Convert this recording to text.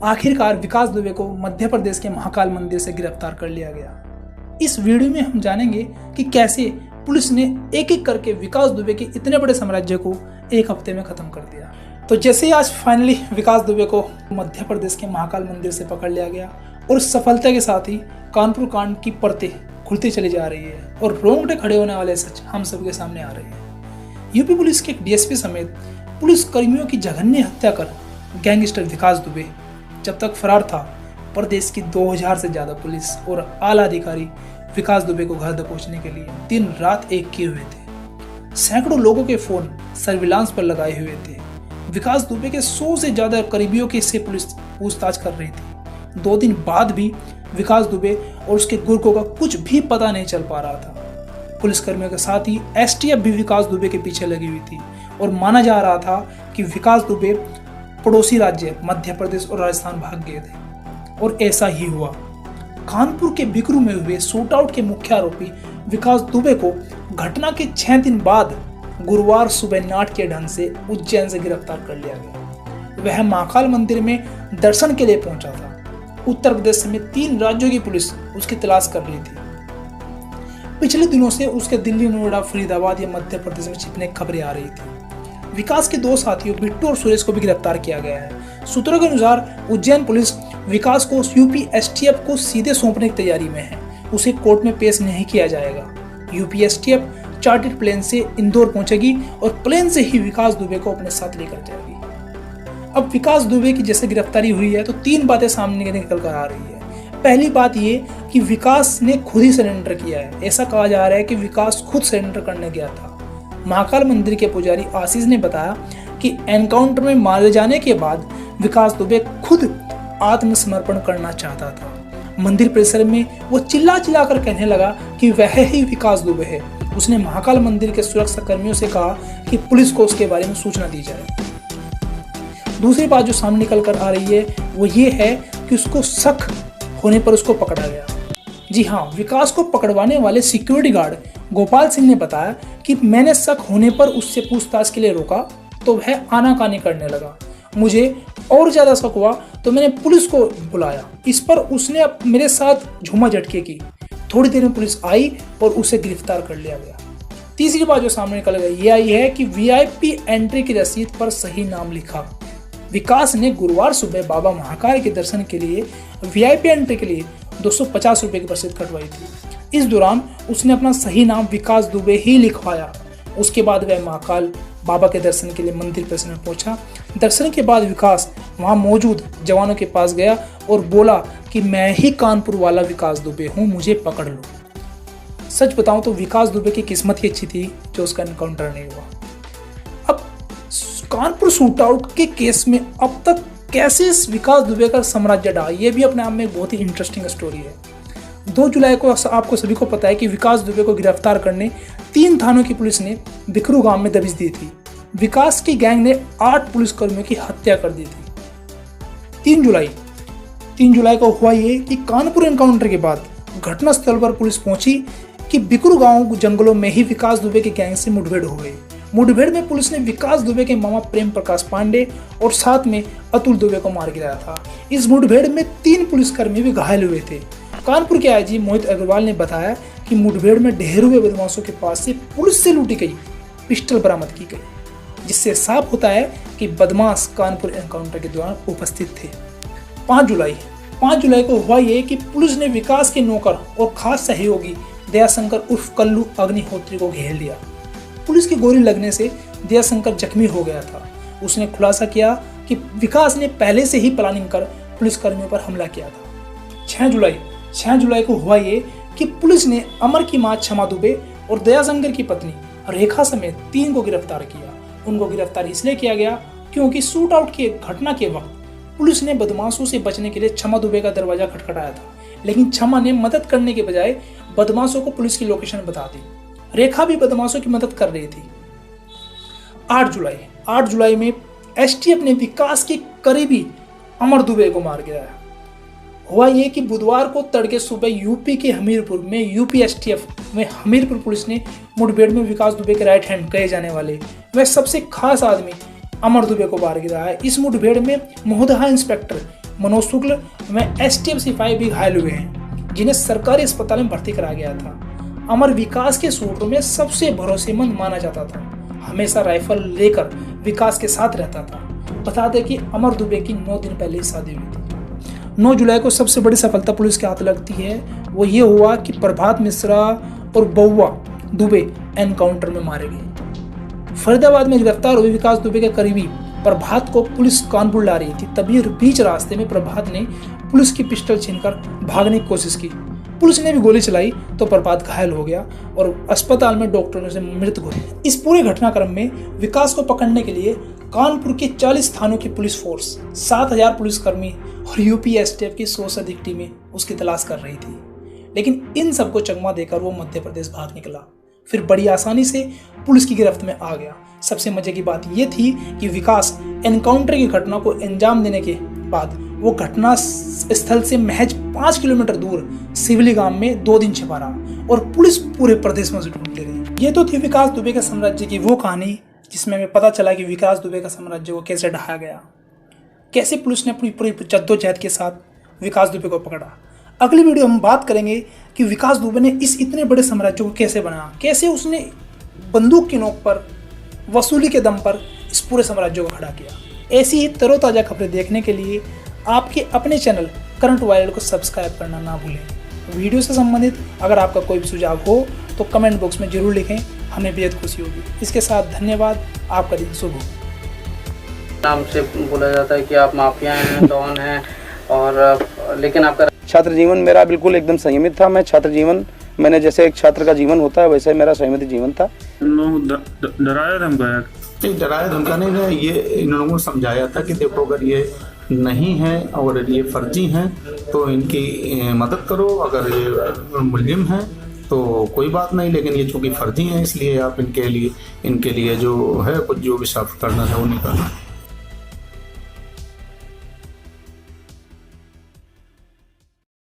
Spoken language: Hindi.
आखिरकार विकास दुबे को मध्य प्रदेश के महाकाल मंदिर से गिरफ्तार कर लिया गया। इस वीडियो में हम जानेंगे कि कैसे पुलिस ने एक एक करके विकास दुबे के इतने बड़े साम्राज्य को एक हफ्ते में खत्म कर दिया। तो जैसे ही आज फाइनली विकास दुबे को मध्य प्रदेश के महाकाल मंदिर से पकड़ लिया गया और सफलता के साथ ही कानपुर कांड की परतें खुलती चली जा रही है और रोंगटे खड़े होने वाले सच हम सबके सामने आ रहे हैं। यूपी पुलिस के डीएसपी समेत पुलिस कर्मियों की जघन्य हत्या कर गैंगस्टर विकास दुबे जब तक फरार था, प्रदेश की 2000 से ज्यादा पुलिस और आला अधिकारी विकास दुबे को घर पहुंचने के लिए दिन रात एक किए हुए थे। सैकड़ों लोगों के फोन सर्विलांस पर लगाए हुए थे। विकास दुबे के 100 से ज्यादा करीबियों के से पुलिस पूछताछ कर रही थी। 2 दिन बाद भी विकास दुबे और उसके गुर्गों का कुछ भी पता नहीं चल पा रहा था। पुलिसकर्मियों के साथ ही एसटीएफ भी विकास दुबे के पीछे लगी हुई थी और माना जा रहा था कि विकास दुबे पड़ोसी राज्य मध्य प्रदेश और राजस्थान भाग गए थे और ऐसा ही हुआ। कानपुर के बिकरू में हुए शूट आउट के मुख्य आरोपी विकास दुबे को घटना के 6 दिन बाद गुरुवार सुबह नाटकीय ढंग से उज्जैन से गिरफ्तार कर लिया गया। वह महाकाल मंदिर में दर्शन के लिए पहुंचा था। उत्तर प्रदेश समेत 3 राज्यों की पुलिस उसकी तलाश कर रही थी। पिछले दिनों से उसके दिल्ली, नोएडा, फरीदाबाद या मध्य प्रदेश में छिपने की खबरें आ रही थी। विकास के 2 साथियों बिट्टू और सुरेश को भी गिरफ्तार किया गया है। सूत्रों के अनुसार उज्जैन पुलिस विकास को यूपी एसटीएफ को सीधे सौंपने की तैयारी में है। उसे कोर्ट में पेश नहीं किया जाएगा। यूपी एसटीएफ चार्टर्ड प्लेन से इंदौर पहुंचेगी और प्लेन से ही विकास दुबे को अपने साथ लेकर जाएगी। अब विकास दुबे की जैसे गिरफ्तारी हुई है तो 3 बातें सामने निकल कर आ रही है। पहली बात ये कि विकास ने खुद ही सरेंडर किया है। ऐसा कहा जा रहा है कि विकास खुद सरेंडर करने गया था। महाकाल मंदिर के पुजारी आशीष ने बताया कि एनकाउंटर में मारे जाने के बाद विकास दुबे खुद आत्मसमर्पण करना चाहता था। मंदिर परिसर में वो चिल्ला कर कहने लगा कि वह ही विकास दुबे है। उसने महाकाल मंदिर के सुरक्षा कर्मियों से कहा कि पुलिस को उसके बारे में सूचना दी जाए। दूसरी बात जो सामने निकल कर आ रही है वो ये है कि उसको शक होने पर उसको पकड़ा गया। जी हाँ, विकास को पकड़वाने वाले सिक्योरिटी गार्ड गोपाल सिंह ने बताया कि मैंने शक होने पर उससे पूछताछ के लिए रोका तो वह आनाकानी करने लगा। मुझे और ज्यादा शक हुआ तो मैंने पुलिस को बुलाया। इस पर उसने मेरे साथ झूमा झटके की। थोड़ी देर में पुलिस आई और उसे गिरफ्तार कर लिया गया। तीसरी बात जो सामने निकल गई ये आई है कि वीआईपी एंट्री की रसीद पर सही नाम लिखा। विकास ने गुरुवार सुबह बाबा महाकाल के दर्शन के लिए वीआईपी एंट्री के लिए 250 रुपए की रसीद कटवाई थी। इस दौरान उसने अपना सही नाम विकास दुबे ही लिखवाया। उसके बाद वह महाकाल बाबा के दर्शन के लिए मंदिर परिसर में पहुंचा। दर्शन के बाद विकास वहां मौजूद जवानों के पास गया और बोला कि मैं ही कानपुर वाला विकास दुबे हूं, मुझे पकड़ लो। सच बताऊं तो विकास दुबे की किस्मत ही अच्छी थी जो उसका एनकाउंटर नहीं हुआ। अब कानपुर शूट आउट के केस में अब तक कैसे इस विकास दुबे का साम्राज्य रहा, ये भी अपने आप में एक बहुत ही इंटरेस्टिंग स्टोरी है। 2 जुलाई को आपको सभी को पता है कि विकास दुबे को गिरफ्तार करने 3 थानों की पुलिस ने बिकरू गांव में दबिश दी थी। विकास की गैंग ने 8 पुलिसकर्मियों की हत्या कर दी थी। 3 जुलाई को हुआ ये कि कानपुर एनकाउंटर के बाद घटनास्थल पर पुलिस पहुंची कि बिकरू गांव जंगलों में ही विकास दुबे की गैंग से मुठभेड़ हो गई। मुठभेड़ में पुलिस ने विकास दुबे के मामा प्रेम प्रकाश पांडे और साथ में अतुल दुबे को मार गिराया था। इस मुठभेड़ में 3 पुलिसकर्मी भी घायल हुए थे। कानपुर के आईजी मोहित अग्रवाल ने बताया कि मुठभेड़ में ढेर हुए बदमाशों के पास से पुलिस से लूटी गई पिस्टल बरामद की गई, जिससे साफ होता है कि बदमाश कानपुर एनकाउंटर के दौरान उपस्थित थे। 5 जुलाई को हुआ ये कि पुलिस ने विकास के नौकर और खास सहयोगी दयाशंकर उर्फ कल्लू अग्निहोत्री को घेर लिया। पुलिस की गोली लगने से दयाशंकर जख्मी हो गया था। उसने खुलासा किया कि विकास ने पहले से ही प्लानिंग कर पुलिसकर्मियों पर हमला किया था। 6 जुलाई को हुआ ये कि पुलिस ने अमर की मां क्षमा दुबे और दयाशंकर की पत्नी रेखा समेत 3 को गिरफ्तार किया। उनको गिरफ्तार इसलिए किया गया क्योंकि शूट आउट की घटना के वक्त पुलिस ने बदमाशों से बचने के लिए क्षमा दुबे का दरवाजा खटखटाया था, लेकिन क्षमा ने मदद करने के बजाय बदमाशों को पुलिस की लोकेशन बता दी। रेखा भी बदमाशों की मदद कर रही थी। 8 जुलाई में एसटीएफ ने विकास के करीबी अमर दुबे को मार गिराया। हुआ ये कि बुधवार को तड़के सुबह यूपी के हमीरपुर में यूपी एसटीएफ में हमीरपुर पुलिस ने मुठभेड़ में विकास दुबे के राइट हैंड कहे जाने वाले वह सबसे खास आदमी अमर दुबे को मार गिराया। इस मुठभेड़ में महोदया इंस्पेक्टर मनोज शुक्ल व एसटीएफ सिपाही भी घायल हुए हैं, जिन्हें सरकारी अस्पताल में भर्ती कराया गया था। अमर विकास के सूत्रों में सबसे भरोसेमंद माना जाता था। हमेशा राइफल लेकर विकास के साथ रहता था। बता दें कि अमर दुबे की 9 दिन पहले शादी हुई थी। 9 जुलाई को सबसे बड़ी सफलता पुलिस के हाथ लगती है, वो ये हुआ कि प्रभात मिश्रा और बउआ दुबे एनकाउंटर में मारे गए। फरीदाबाद में गिरफ्तार हुए विकास दुबे के करीबी प्रभात को पुलिस कानपुर ला रही थी। तभी बीच रास्ते में प्रभात ने पुलिस की पिस्टल छीनकर भागने की कोशिश की। पुलिस ने भी गोली चलाई तो प्रभात घायल हो गया और अस्पताल में डॉक्टरों ने उसे मृत घोषित। इस पूरे घटनाक्रम में विकास को पकड़ने के लिए कानपुर के 40 थानों की पुलिस फोर्स, 7000 पुलिसकर्मी और यूपी एसटीएफ की 100 से अधिक टीमें उसकी तलाश कर रही थी। लेकिन इन सबको चकमा देकर वो मध्य प्रदेश भाग निकला। फिर बड़ी आसानी से पुलिस की गिरफ्त में आ गया। सबसे मजे की बात यह थी कि विकास एनकाउंटर की घटना को अंजाम देने के बाद वो घटना स्थल से महज 5 किलोमीटर दूर सिवली गांव में 2 दिन छिपा रहा और पुलिस पूरे प्रदेश में उसे ढूंढ ले रही। ये तो थी विकास दुबे के साम्राज्य की वो कहानी, जिसमें हमें पता चला कि विकास दुबे का साम्राज्य को कैसे ढहाया गया, कैसे पुलिस ने अपनी पूरी जद्दोजहद के साथ विकास दुबे को पकड़ा। अगली वीडियो हम बात करेंगे कि विकास दुबे ने इस इतने बड़े साम्राज्य को कैसे बनाया, कैसे उसने बंदूक की नोक पर, वसूली के दम पर इस पूरे साम्राज्य को खड़ा किया। ऐसी ही तरोताज़ा खबरें देखने के लिए आपके अपने चैनल करंट वायरल को सब्सक्राइब करना ना भूलें। वीडियो से संबंधित अगर आपका कोई भी सुझाव हो तो कमेंट बॉक्स में जरूर लिखें, हमें बेहद खुशी होगी। इसके साथ धन्यवाद, आपका दिन शुभ हो। नाम से बोला जाता है कि आप माफिया हैं, डॉन हैं, और लेकिन आपका छात्र जीवन मेरा बिल्कुल एकदम संयमित था। मैं छात्र जीवन, मैंने जैसे एक छात्र का जीवन होता है वैसे मेरा संयमित जीवन था। डराया धमकाया? नहीं, डराया धमकाने में ये इन लोगों को समझाया था कि देखो अगर ये नहीं है और ये फर्जी हैं तो इनकी मदद करो, अगर ये मुल्जिम हैं तो कोई बात नहीं, लेकिन ये चूँकि फर्जी हैं इसलिए आप इनके लिए जो है कुछ जो भी साफ करना है वो निकालना।